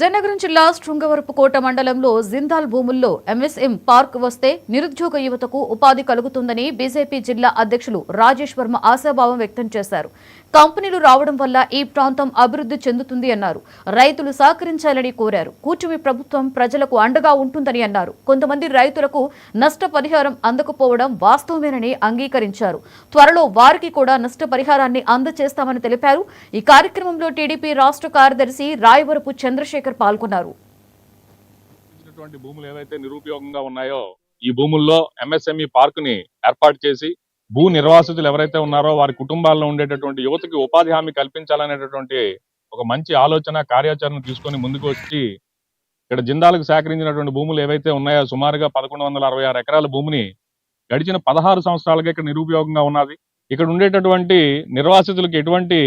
విజయనగరం జిల్లా శృంగవరపుకోట మండలంలో జిందాల్ భూముల్లో ఎంఎస్ఎం పార్క్ వస్తే నిరుద్యోగ యువతకు ఉపాధి కలుగుతుందని బీజేపీ జిల్లా అధ్యక్షులు రాజేష్ వర్మ ఆశాభావం వ్యక్తం చేశారు. కంపెనీలు రావడం వల్ల ఈ ప్రాంతం అభివృద్ధి చెందుతుంది అన్నారు. రైతులు సహకరించాలని కోరారు. కూటమి ప్రభుత్వం ప్రజలకు అండగా ఉంటుందని అన్నారు. కొంతమంది రైతులకు నష్టపరిహారం అందకపోవడం వాస్తవమేనని అంగీకరించారు. త్వరలో వారికి కూడా నష్టపరిహారాన్ని అందజేస్తామని తెలిపారు. ఈ కార్యక్రమంలో టీడీపీ రాష్ట్ర కార్యదర్శి రాయవరపు చంద్రశేఖర్ పాల్గొన్నారు. భూములు ఏవైతే నిరుపయోగంగా ఉన్నాయో ఈ భూముల్లో ఎంఎస్ఎంఈ పార్క్ ని ఏర్పాటు చేసి భూ నిర్వాసితులు ఎవరైతే ఉన్నారో వారి కుటుంబాల్లో ఉండేటటువంటి యువతకి ఉపాధి హామీ కల్పించాలనేటటువంటి ఒక మంచి ఆలోచన కార్యాచరణ తీసుకొని ముందుకు వచ్చి ఇక్కడ జిందాలకు సేకరించినటువంటి భూములు ఏవైతే ఉన్నాయో సుమారుగా 1166 ఎకరాల భూమిని గడిచిన 16 సంవత్సరాలుగా ఇక్కడ నిరుపయోగంగా ఉన్నది. ఇక్కడ ఉండేటటువంటి నిర్వాసితులకు ఎటువంటి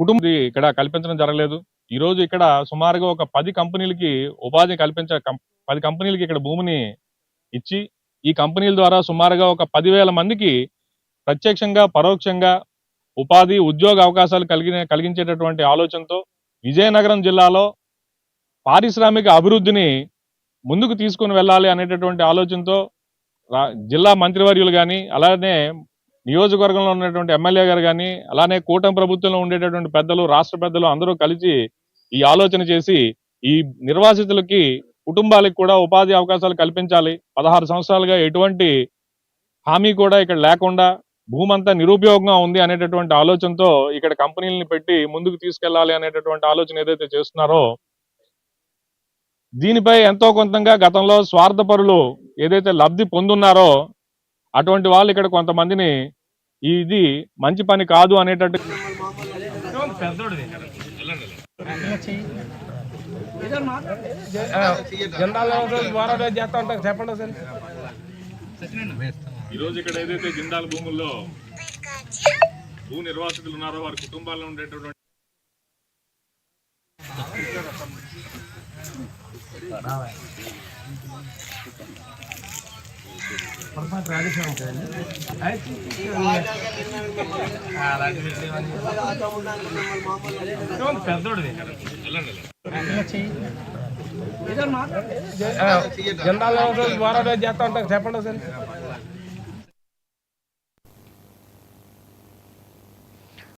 కుటుంబం ఇక్కడ కల్పించడం జరగలేదు. ఈ రోజు ఇక్కడ సుమారుగా ఒక 10 కంపెనీలకి ఉపాధి 10 కంపెనీలకి ఇక్కడ భూమిని ఇచ్చి ఈ కంపెనీల ద్వారా సుమారుగా ఒక 10,000 మందికి ప్రత్యక్షంగా పరోక్షంగా ఉపాధి ఉద్యోగ అవకాశాలు కలిగించేటటువంటి ఆలోచనతో విజయనగరం జిల్లాలో పారిశ్రామిక అభివృద్ధిని ముందుకు తీసుకుని వెళ్ళాలి అనేటటువంటి ఆలోచనతో జిల్లా మంత్రివర్యులు కానీ అలానే నియోజకవర్గంలో ఉన్నటువంటి ఎమ్మెల్యే గారు కానీ అలానే కూటమి ప్రభుత్వంలో ఉండేటటువంటి పెద్దలు రాష్ట్ర పెద్దలు అందరూ కలిసి ఈ ఆలోచన చేసి ఈ నిర్వాసితులకి కుటుంబాలకు కూడా ఉపాధి అవకాశాలు కల్పించాలి. 16 సంవత్సరాలుగా ఎటువంటి హామీ కూడా ఇక్కడ లేకుండా భూమంతా నిరుపయోగంగా ఉంది అనేటటువంటి ఆలోచనతో ఇక్కడ కంపెనీలను పెట్టి ముందుకు తీసుకెళ్లాలి అనేటటువంటి ఆలోచన ఏదైతే చేస్తున్నారో దీనిపై ఎంతో కొంతంగా గతంలో స్వార్థపరులు ఏదైతే లబ్ధి పొందున్నారో అటువంటి వాళ్ళు ఇక్కడ కొంతమందిని ఇది మంచి పని కాదు అనేటట్టు ఈరోజు ఇక్కడ ఏదైతే జిందాల్ భూముల్లో భూ నిర్వాసితులు ఉన్నారో వారి కుటుంబాల్లో ఉండేటటువంటి జెండాలో ద్వారా చేస్తా ఉంటాం చెప్పండి సార్.